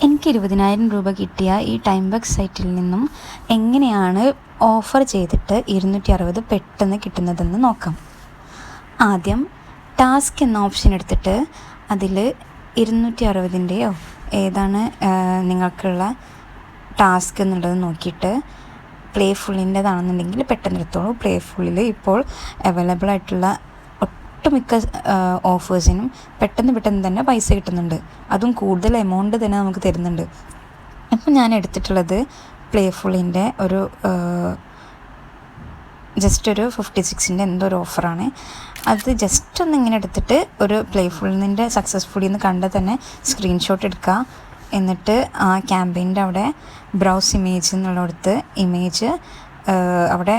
എനിക്ക് 20,000 രൂപ കിട്ടിയ ഈ ടൈം ബക്സ് സൈറ്റിൽ നിന്നും എങ്ങനെയാണ് ഓഫർ ചെയ്തിട്ട് 260 പെട്ടെന്ന് കിട്ടുന്നതെന്ന് നോക്കാം. ആദ്യം ടാസ്ക് എന്ന ഓപ്ഷൻ എടുത്തിട്ട് അതിൽ 260ൻ്റെയോ ഏതാണ് നിങ്ങൾക്കുള്ള ടാസ്ക് എന്നുള്ളത് നോക്കിയിട്ട് പ്ലേഫുള്ളിൻ്റെതാണെന്നുണ്ടെങ്കിൽ പെട്ടെന്ന് എടുത്തോളൂ. പ്ലേഫുള്ളിൽ ഇപ്പോൾ അവൈലബിൾ ആയിട്ടുള്ള ഒട്ടുമിക്ക ഓഫേഴ്സിനും പെട്ടെന്ന് തന്നെ പൈസ കിട്ടുന്നുണ്ട്. അതും കൂടുതൽ എമൗണ്ട് തന്നെ നമുക്ക് തരുന്നുണ്ട്. അപ്പം ഞാൻ എടുത്തിട്ടുള്ളത് പ്ലേഫുള്ളിൻ്റെ ഒരു ജസ്റ്റ് ഒരു 56ൻ്റെ എന്തോ ഒരു ഓഫറാണ്. അത് ജസ്റ്റ് ഒന്ന് ഇങ്ങനെ എടുത്തിട്ട് ഒരു പ്ലേഫുള്ളിൻ്റെ സക്സസ്ഫുള്ളി എന്ന് കണ്ടാൽ തന്നെ സ്ക്രീൻഷോട്ട് എടുക്കുക. എന്നിട്ട് ആ ക്യാമ്പയിൻ്റെ അവിടെ ബ്രൗസ് ഇമേജ് എന്നുള്ളിടത്ത് ഇമേജ് അവിടെ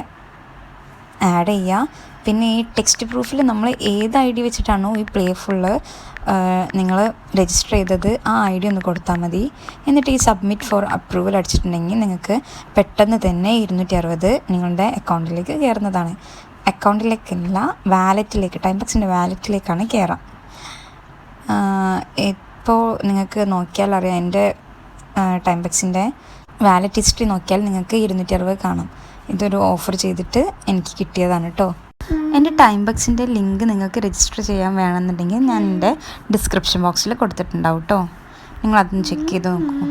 ആഡ് ചെയ്യുക. പിന്നെ ഈ ടെക്സ്റ്റ് പ്രൂഫിൽ നമ്മൾ ഏത് ID വെച്ചിട്ടാണോ ഈ പ്ലേഫുള്ള് നിങ്ങൾ രജിസ്റ്റർ ചെയ്തത് ആ ID ഒന്ന് കൊടുത്താൽ മതി. എന്നിട്ട് ഈ സബ്മിറ്റ് ഫോർ അപ്രൂവൽ അടിച്ചിട്ടുണ്ടെങ്കിൽ നിങ്ങൾക്ക് പെട്ടെന്ന് തന്നെ 260 നിങ്ങളുടെ അക്കൗണ്ടിലേക്ക് കയറുന്നതാണ്. അക്കൗണ്ടിലേക്കല്ല, വാലറ്റിലേക്ക്, ടൈം ബക്സിൻ്റെ വാലറ്റിലേക്കാണ് കയറാം. ഇപ്പോൾ നിങ്ങൾക്ക് നോക്കിയാൽ അറിയാം, എൻ്റെ ടൈം ബക്സിൻ്റെ വാലറ്റ് ഹിസ്റ്ററി നോക്കിയാൽ നിങ്ങൾക്ക് 260 കാണാം. ഇതൊരു ഓഫർ ചെയ്തിട്ട് എനിക്ക് കിട്ടിയതാണ് കേട്ടോ. എൻ്റെ ടൈം ബക്സിൻ്റെ ലിങ്ക് നിങ്ങൾക്ക് രജിസ്റ്റർ ചെയ്യാൻ വേണമെന്നുണ്ടെങ്കിൽ ഞാൻ എൻ്റെ ഡിസ്ക്രിപ്ഷൻ ബോക്സിൽ കൊടുത്തിട്ടുണ്ടാവും കേട്ടോ. നിങ്ങളതൊന്ന് ചെക്ക് ചെയ്ത് നോക്കൂ.